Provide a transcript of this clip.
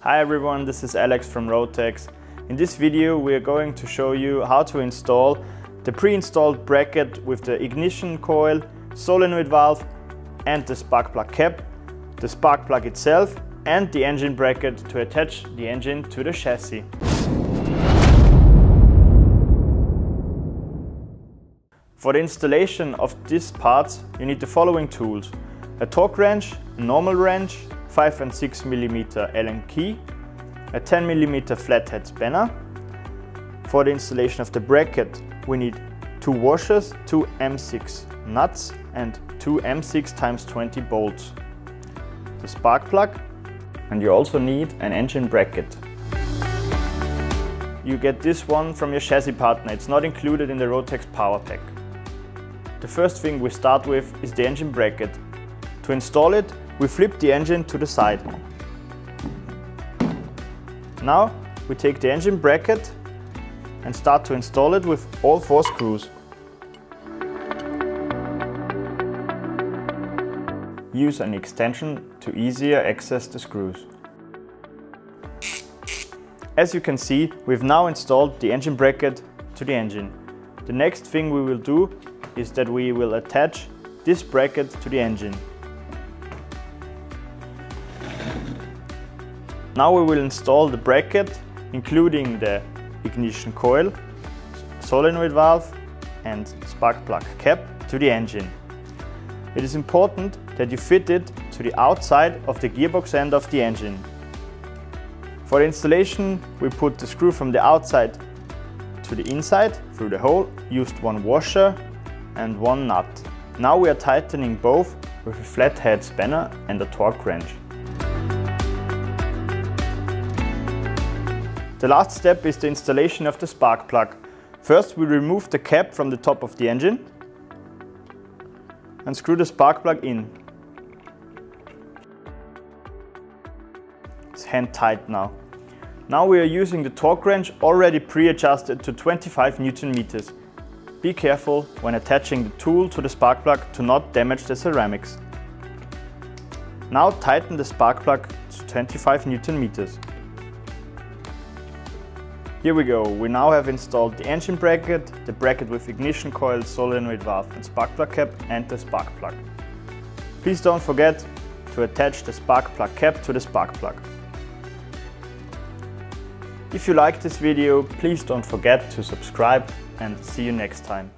Hi everyone, this is Alex from Rotax. In this video we are going to show you how to install the pre-installed bracket with the ignition coil, solenoid valve and the spark plug cap, the spark plug itself and the engine bracket to attach the engine to the chassis. For the installation of these parts you need the following tools: a torque wrench, a normal wrench, 5 and 6 mm Allen key, a 10 mm flathead spanner. For the installation of the bracket we need 2 washers, 2 M6 nuts and 2 M6 x 20 bolts, the spark plug, and you also need an engine bracket. You get this one from your chassis partner, it's not included in the Rotax power pack. The first thing we start with is the engine bracket. To install it, we flip the engine to the side. Now we take the engine bracket and start to install it with all 4 screws. Use an extension to easier access the screws. As you can see, we've now installed the engine bracket to the engine. The next thing we will do is that we will attach this bracket to the engine. Now we will install the bracket, including the ignition coil, solenoid valve and spark plug cap to the engine. It is important that you fit it to the outside of the gearbox end of the engine. For the installation we put the screw from the outside to the inside through the hole, used 1 washer and 1 nut. Now we are tightening both with a flathead spanner and a torque wrench. The last step is the installation of the spark plug. First we remove the cap from the top of the engine and screw the spark plug in. It's hand tight now. Now we are using the torque wrench already pre-adjusted to 25 Newton meters. Be careful when attaching the tool to the spark plug to not damage the ceramics. Now tighten the spark plug to 25 Newton meters. Here we go, we now have installed the engine bracket, the bracket with ignition coil, solenoid valve and spark plug cap and the spark plug. Please don't forget to attach the spark plug cap to the spark plug. If you liked this video, please don't forget to subscribe and see you next time.